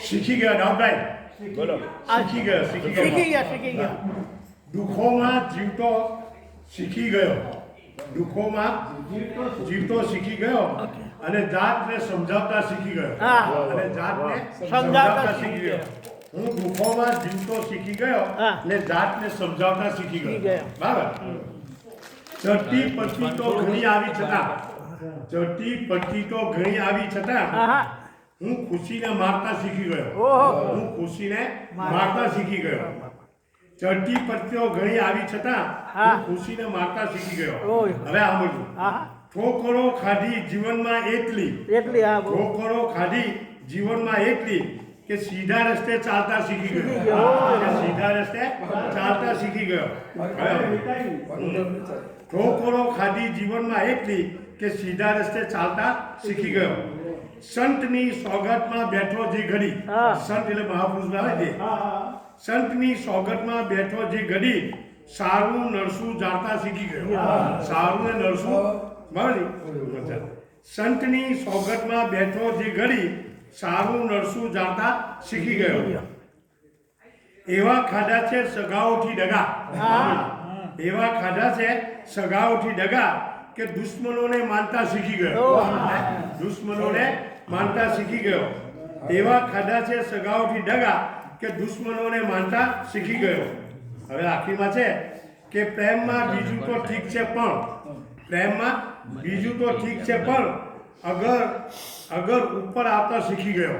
શીખી ગયા દાઉદભાઈ, બોલો. શીખી ગયા. દુઃખોમાં જીવતો શીખી ગયો, દુઃખોમાં જીવતો શીખી ગયો અને જાતને સમજાવતા શીખી ગયો, અને જાતને સમજાવતા શીખી ગયો. હું દુઃખોમાં જીવતો શીખી ગયો ને જાતને સમજાવતા શીખી ગયો. બરાબર. ચડતી પડતી તો ઘણી આવી છતાં, ચડતી પડતી તો ઘણી આવી છતાં હું ખુશીને મારતા શીખી ગયો. હું ખુશીને મારતા શીખી ગયો. ચડતી પડતીઓ ઘણી આવી છતાં હું ખુશીને મારતા શીખી ગયો. હવે આ બધું ઠોકરો ખાધી જીવનમાં એટલી, ઠોકરો ખાધી જીવનમાં એટલી કે સીધા રસ્તે ચાલતા શીખી ગયો. સીધા રસ્તે ચાલતા શીખી ગયો. ઠોકરો ખાધી જીવનમાં એટલી કે સીધા રસ્તે ચાલતા શીખી ગયો. સંતની સોગતમાં બેઠો જે ઘડી, સંત એટલે મહાપુરુષ આવે છે, સંતની સોગતમાં બેઠો જે ઘડી સારું નરસું જાણતા શીખી ગયો. સારું ને નરસું, બરાબર. સંતની સોગતમાં બેઠો જે ઘડી સારું નરસું જાણતા શીખી ગયો. એવા ખાધા છે સગાઓથી દગા, એવા ખાધા છે સગાઓથી દગા કે દુશ્મનોને માનતા શીખી ગયો. દુશ્મનોને માનતા શીખી ગયો. એવા ખાધા છે સગાઓથી દગા કે દુશ્મનોને માનતા શીખી ગયો. હવે આખરીમાં છે કે પ્રેમમાં બીજું તો ઠીક છે પણ, પ્રેમમાં બીજું તો ઠીક છે પણ અગર ઉપર આવતા શીખી ગયો,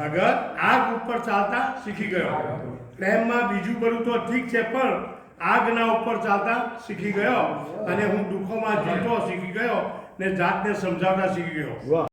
અગર આગ ઉપર ચાલતા શીખી ગયો. પ્રેમમાં બીજું બધું તો ઠીક છે પણ આગના ઉપર ચાલતા શીખી ગયો. અને હું દુઃખોમાં જીવતો શીખી ગયો ને જાતને સમજાવતા શીખી ગયો.